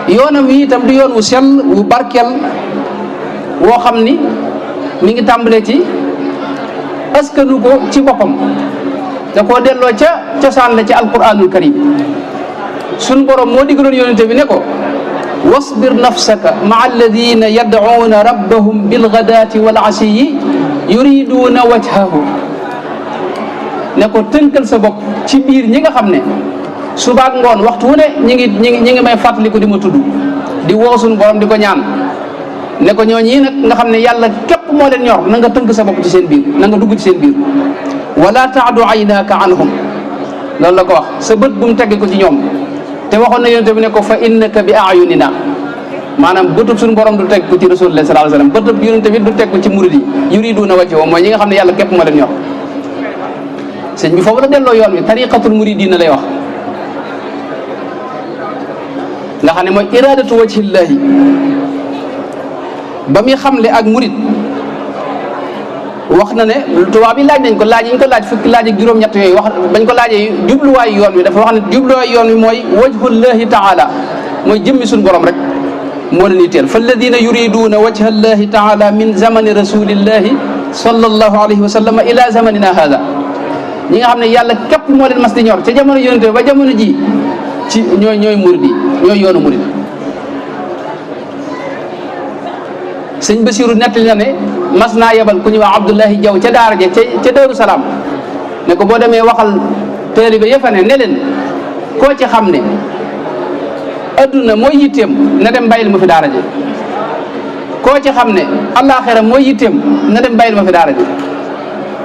yoonam wi itam di yoon wu sell wu barkeel woo xam ni mi ngi tàmbalee ci askanu ko ci boppam da koo delloo ca cosaan la ci alquranul karim sun borom moo digaloon yonente bi ne ko wasbir nafsaka maa alladina yad'uuna rabbahum bilgadaati wal asiyi yuriduuna wajhahu ne ko tënkal sa bopp ci biir ñi nga xam ne subaak ngoon waxtu wu ne ñi ngi may fàttaliku di ma tudd di woo suñu borom di ko ñaan ne ko ñooñi nag nga xam ne yàlla képp moo leen ñor na nga tënk sa bopp ci seen biir na nga dugg ci seen biir wala taadu aynaka anhum loolu la ko wax sa bët bu mu tegg ko ci ñoom te waxoon na yonent bi ne ko fa innaka bi ayunina maanaam bëtub suñu borom du teg ko ci rasulullah sallallahu alayhi wasallam bëtub yonent bi du teg ko ci murid yi yuriduna wajhahu mooy ñi nga xam ne yàlla képp moo leen ñor sëñ bi foofu la delloo yoon wi tariqatul muridina lay wax nga xam ne mooy iradatu wajhillahi ba muy xamle ak murid wax na ne tubaab yi laaj nañ ko laaj yi ñu ko laaj fukki laaj ak juróom-ñett yooyu wax bañ ko laajee jubluwaayu yoon wi dafa wax ne jubluwaayu yoon wi mooy wajhullahi taala mooy jëmmi suñu borom rek moo leen yitteel fa alladina yuriduuna wajha allahi taala min zamani rasulillahi sallallahu alayhi wa sallam ila zamanina hada ñi nga xam ne yàlla képp moo leen mas di ñor ca jamono yonente ba jamono ji ci ñooy murid yi ñooy yoonu murid sëñ Basiru nettali na ne mas naa yebal ku ñuy wax Abdullahi Jaw ca daara ja ca Daaru Salaam ne ko boo demee waxal taalibe ya fa ne ne leen koo ci xam ne adduna mooy yitteem na dem bàyyil ma fi daara ji koo ci xam ne àllaaxira mooy yitteem na dem bàyyil ma fi daara ji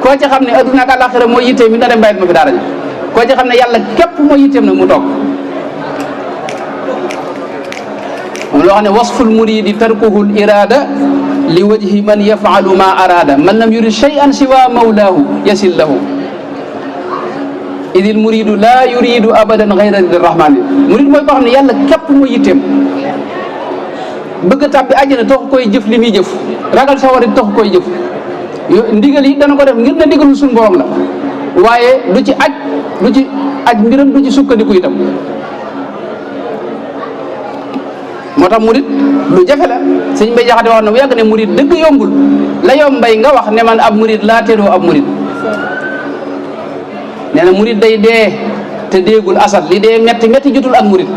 koo ci xam ne adduna ak àllaaxira mooy yitteem na dem bàyyil ma fi daara ji koo ci xam ne yàlla képp mooy yitteem nag mu toog moom loo xam ne wasful muridi tarkuhu l irada li wajhi man yafalu ma arada man lam yurid shay'an siwa mawlaahu yasil lahu idil muridu la yuridu abadan gayra rahmani murid mooy koo xam ne yàlla képp mooy yitteem bëgg a tàbbi àjjana tax koy jëf li muy jëf ragal sawara tax koy jëf ndigal yi dana ko def ngir na ndigalul suñu borom la waaye du ci aj mbiram du ci sukkandiku itam moo tax murid lu jafe la sëñ Mbay Jaxate wax na bu yàgg ne murid dëgg yombul la yombay nga wax ne man ab murid laa teedoo ab murid nee na murid day dee te déegul asal li dee metti jotul ak murid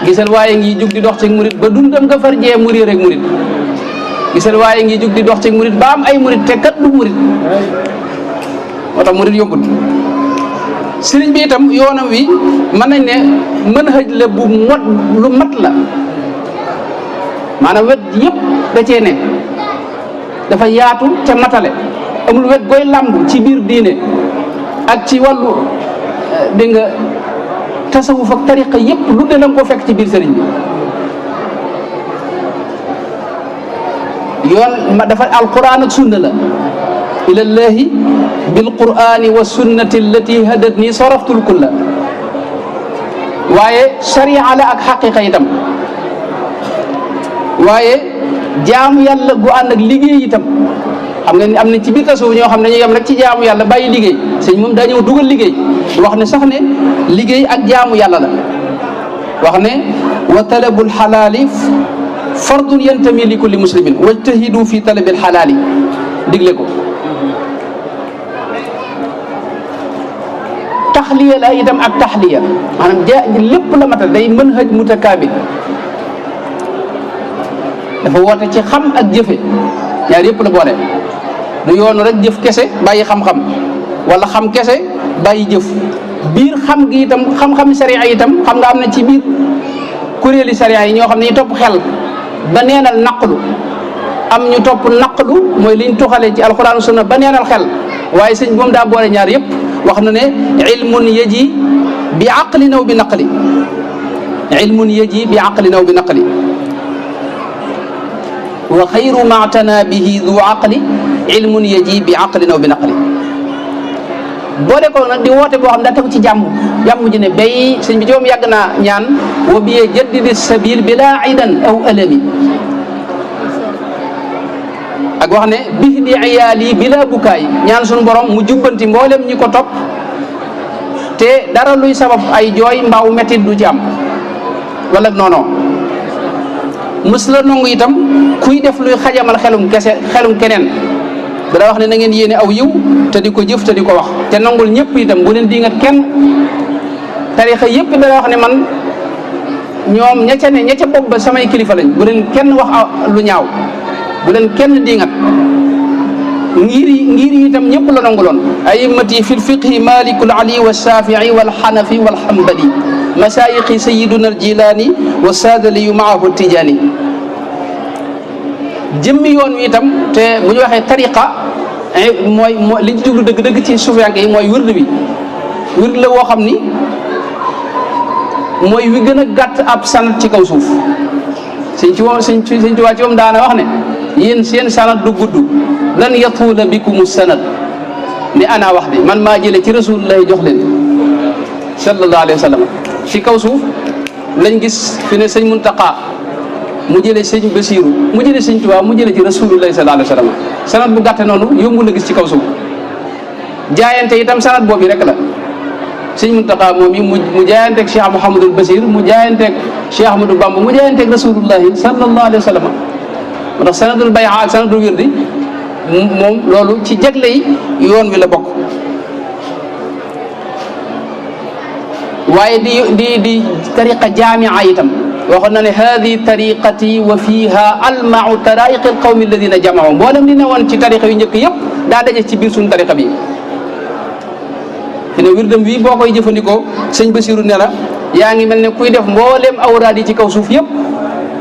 gisal waaye ngi jug di dox ci murid ba dundam nga far jee murid rek murid gisal waaye ngi jug di dox ci murid ba am ay murid te kat du murid moo tax murid yombul sëriñ bi itam yoonam wi mën nañ ne manhaj la bu mot lu mat la maanaam wet yëpp da cee ne dafa yaatu te matale amul wet gooy làmb ci biir diine ak ci wàllu dégg nga tasawuf ak tariqa yëpp lu ne la nga ko fekk ci biir sëriñ bi yoon dafa alquran ak sunna la ilallahi bilqurani wa sunnati allati hadatni saraftul kulla waaye sharia la ak xaqiqa itam waaye jaamu yàlla gu ànd ak liggéey itam xam nga ni am na ci biir tasawuf ñoo xam ne ñu yem rek ci jaamu yàlla bàyyi liggéey sëñ moom daa ñëw dugal liggéey wax ne sax ne liggéey ak jaamu yàlla la wax ne wa talabul xalaali fardun yantami li kulli muslimin wajtahidu fi talabil xalaali digle ko taxliya la itam ak taxliya maanaam lépp la matal day manhaj mutakaamil dafa woote ci xam ak jëfe ñaar yëpp la boole du yoonu rek jëf kese bàyyi xam-xam wala xam kese bàyyi jëf biir xam gi itam xam-xam sariya itam xam nga am na ci biir kuréeli sariya yi ñoo xam ne ñu topp xel ba neenal naqlu am ñu topp naqlu mooy liñ tuxalee ci alquran sunna ba neenal xel waaye sëñ moom daa boole ñaar yëpp wax na ne ilmun yaji bi aqlin aw bi naqli ilmun yaji bi aqlin aw bi naqli wa xayru ma tana bihi du aqli ilmun yaji bi aqlin aw bi naqli boole ko nag di woote boo xam daa tegu ci jàmm ji ne bay sëñ bi joom yàgg naa ñaan wa biye jaddidi sabil bila idan aw alami ak wax ne bihdi iyaali bila bukaay ñaan sunu borom mu jubbanti mboolem ñi ko topp te dara luy sabab ay jooy mbaaw mettit du ci am wala noono mës la nangu itam kuy def luy xajamal xelum keneen dara wax ne na ngeen yéene aw yiw te di ko jëf te di ko wax te nangul ñëpp itam bu leen diingat kenn tarixa yëpp dara wax ne man ñoom ña ca bopp ba samay kilifa lañ bu leen kenn wax lu ñaaw bu leen kenn diingat ngir yi itam ñëpp la nanguloon a'immati fi lfiqhi malikul ali wa shafii wal xanafi wal xambali masayixi sayiduna al jilani wa saadaliyu maahu tijaani jëmmi yoon wi itam te bu ñu waxee tariqa mooy li ñu jublu dëgg-dëgg ci suufiyanke yi mooy wird wi wird la woo xam ni mooy wi gën a gàtt ab sanat ci kaw suuf sëñ Tuubaa ci moom daana wax ne yéen seen sanat du gudd lan yatuula bikumu sanat ni ana wax de man maa jële ci rasulullahi jox leen sallallahu alayhi wa sallam ci kaw suuf lañ gis fi ne sëñ Muntaqa mu jëlee sëñ Basiiru mu jëlee sëñ Tuubaa mu jëlee ci rasulullahi sallallahu alayhi wa sallam sanat bu gàtte noonu yombul la gis ci kaw suuf jaayante itam sanat boobu rek la sëñ Muntaqa moom yi mu jaayanteeg Cheikh Mouhamadul Basir mu jaayanteeg Cheikh Ahmadou Bamba mu jaayanteeg rasulullahi sallallahu alayhi wa sallam moo tax sanadul bay'a ak sanadul wirdi moom loolu ci jagle yi yoon wi la bokk waaye di tariqa jaamia itam waxoon na ne hadi tariqati wa fiha almau taraiq alqawmi alladina jamao mboolem li ne woon ci tariqa yu njëkk yëpp daa daje ci biir suñu tariqa bi fi ne wirdam wi boo koy jëfandikoo sëñ Basiru ne la yaa ngi mel ne kuy def mbooleem awraad yi ci kaw suuf yëpp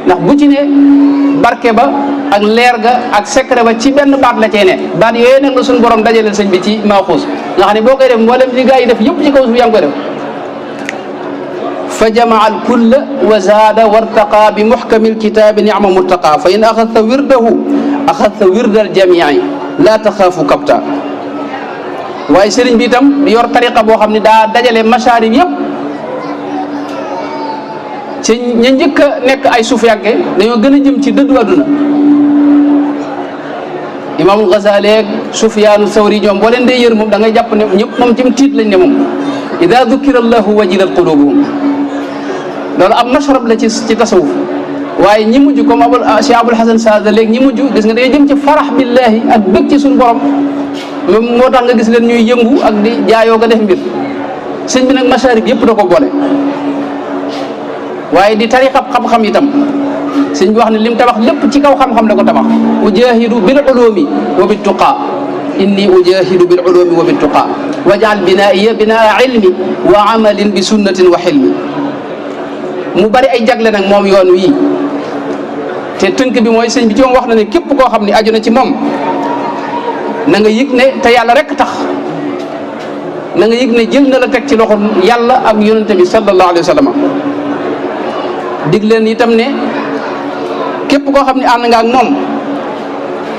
ndax bu ci ne barke ba ak leer ga ak secret ba ci benn baat la cee ne baat yooyu nag la suñu borom dajaleel sëñ bi ci maaxuus nga xam ne boo koy def mbooleem li gaa yi def yëpp ci kaw suuf yaa ngi koy def fa jamaa al kulla wa zaada wartaqa bi muxkami alkitaabi nicma murtaqa fa in axadta wirdahu axadta wirda aljamii laa taxaafu kapta waaye sëriñ bi itam yor tariqa boo xam ne daa dajale masaarib yëpp ci ña njëkk a nekk ay suufiyanke dañoo gën a jëm ci dëddu àdduna imaamul Gazaali ak Sufyaanu Sawri ñoom boo leen dee yër moom da ngay jàpp ne ñëpp moom ci tiit lañ ne moom ida dukira allahu wajilat qulubuhum loolu ab mashrab la ci tasawuf waaye ñi mujj comme Cheikh Abul Hasan Saada léegi ñi mujj gis nga dañoo jëm ci farax billahi ak bëgg ci suñu borom moom moo tax nga gis leen ñuy yëngu ak di jaayoo ko def mbir sëñ bi nag masharib yëpp da ko boole waaye di tariqa xam-xam itam sëñ bi wax ne lim tabax lépp ci kaw xam-xam la ko tabax ujahidu bil ulumi wa bit tuqa inni ujahidu bil ulumi wa bit tuqa wajal binaiya binaa ilmi wa amalin bi sunnatin wa xilmi mu bari ay jagle nag moom yoon wii te tënk bi mooy sëñ bi ci moom wax na ne képp koo xam ne aju na ci moom na nga yëg ne te yàlla rek tax na nga yëg ne jël na la teg ci loxo yàlla ak yonente bi sallallahu alayhi wa sallam dig leen itam ne képp koo xam ne ànd nga ak moom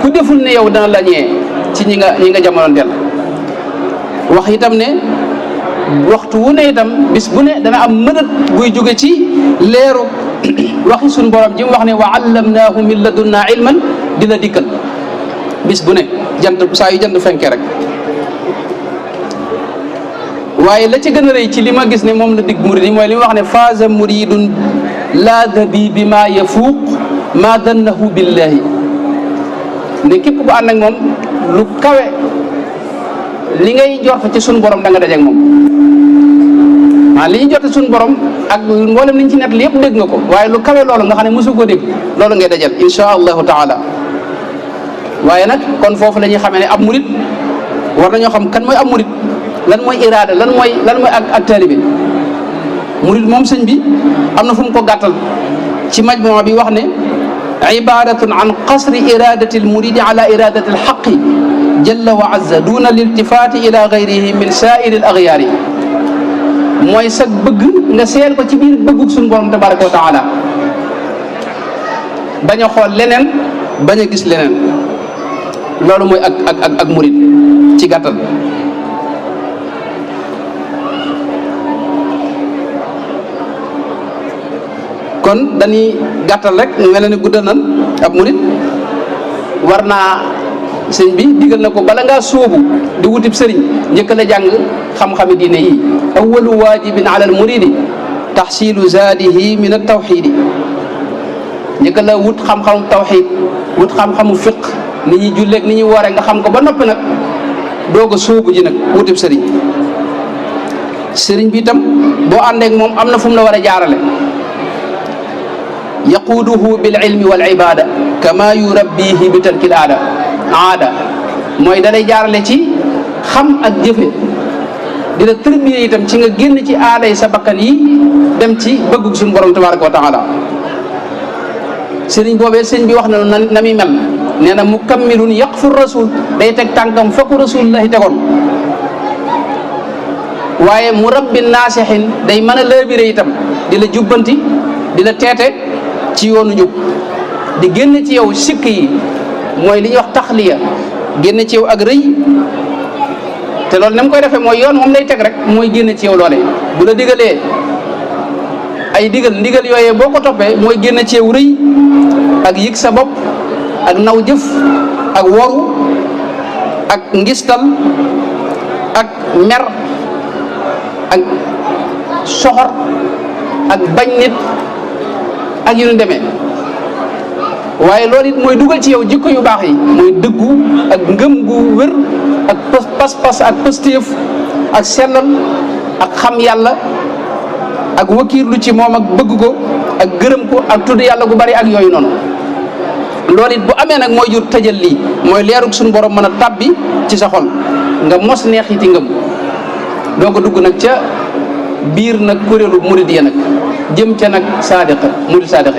ku deful ne yow dana la ñee ci ñi nga jamonoonteel wax itam ne waxtu wu ne itam bis bu ne dana am mënat buy jóge ci leeru waxi suñu borom ji mu wax ne wa allamnaahu min ladunna ilman di la dikkal bis bu ne jant saa yu jant fenkee rek waaye la ci gën a rëy ci li ma gis ne moom la dig murid yi mooy li ma wax ne faaza muridun laada bi bi maa yafuuq maa dannahu billahi ne képp ku ànd ak moom lu kawe li ngay jort ci suñu borom da nga dajeeg moom li ñu jot suñu borom ak mboolem liñ ci net li yëpp dégg nga ko waaye lu kawe loolu nga xam ne mosu ko dégg loolu ngay dajal insha allahu taala waaye nag kon foofu la ñuy xamee ne ab murid war nañoo xam kan mooy ab murid lan mooy iraada lan mooy ak taalibe murid moom sëñ bi am na fu mu ko gàttal ci majmua bi wax ne ibaratun an qasri iradati almuridi ala iradati alxaqi jalla wa azza duna liltifati ila gayrihi min sairi al agyaari mooy sag bëgg nga seen ko ci biir bëggug suñu borom tabaraka wa taala bañ a xool leneen bañ a gis leneen loolu mooy ak murid ci gàttal kon dañuy gàttal rek mel ne guddal nan ab murid war naa sëñ bi digal na ko bala ngaa sóobu di wutib sëriñ njëkk la jàng xam-xami diine yi awalu waajibin ala al muridi taxsilu zaadihi min al tawxidi njëkk la wut xam-xamu tawxid wut xam-xamu fiq ni ñuy julleeg ni ñuy woore nga xam ko ba noppi nag doog a sóobu ji nag wutib sëriñ sëriñ bi itam boo àndeek moom am na fu mu la war a jaarale yaquuduhu bil ilmi wal ibada kama yurabbihi bi tarkil aada mooy da lay jaarale ci xam ak jëfe di la tërbiye itam ci nga génn ci aada yi sa bakkan yi dem ci bëggug suñu borom tabaraka wa taala sëriñ boobee sëriñ bi wax na na muy mel nee na mukammilun yaqfur rasul day teg tànkam fokk rasulullahi tegoon waaye mu rabbi naasixin day mën a laabire itam di la jubbanti di la teete ci yoonu njub di génn ci yow sikk yi mooy li ñuy wax taxliya génn ci yow ak rëy te loolu ni mu koy defee mooy yoon moom lay teg rek mooy génn ci yow loole bu la digalee ay ndigal yooyee boo ko toppee mooy génn ci yow rëy ak yëg sa bopp ak naw jëf ak woru ak ngistal ak mer ak soxor ak bañ nit ak yu ñu demee waaye loolu it mooy dugal ci yow jikko yu baax yi mooy dëggu ak ngëm gu wér ak pas-pas ak pëstéef ak sellal ak xam yàlla ak wakiirlu ci moom ak bëgg ko ak gërëm ko ak tudd yàlla gu bari ak yooyu noonu loolu it bu amee nag mooy jur tëjal lii mooy leerug suñu borom mën a tàbbi ci sa xol nga mos neexiti ngëm doo ko dugg nag ca biir nag kuréelu murid ya nag jëm ca nag murid saadiq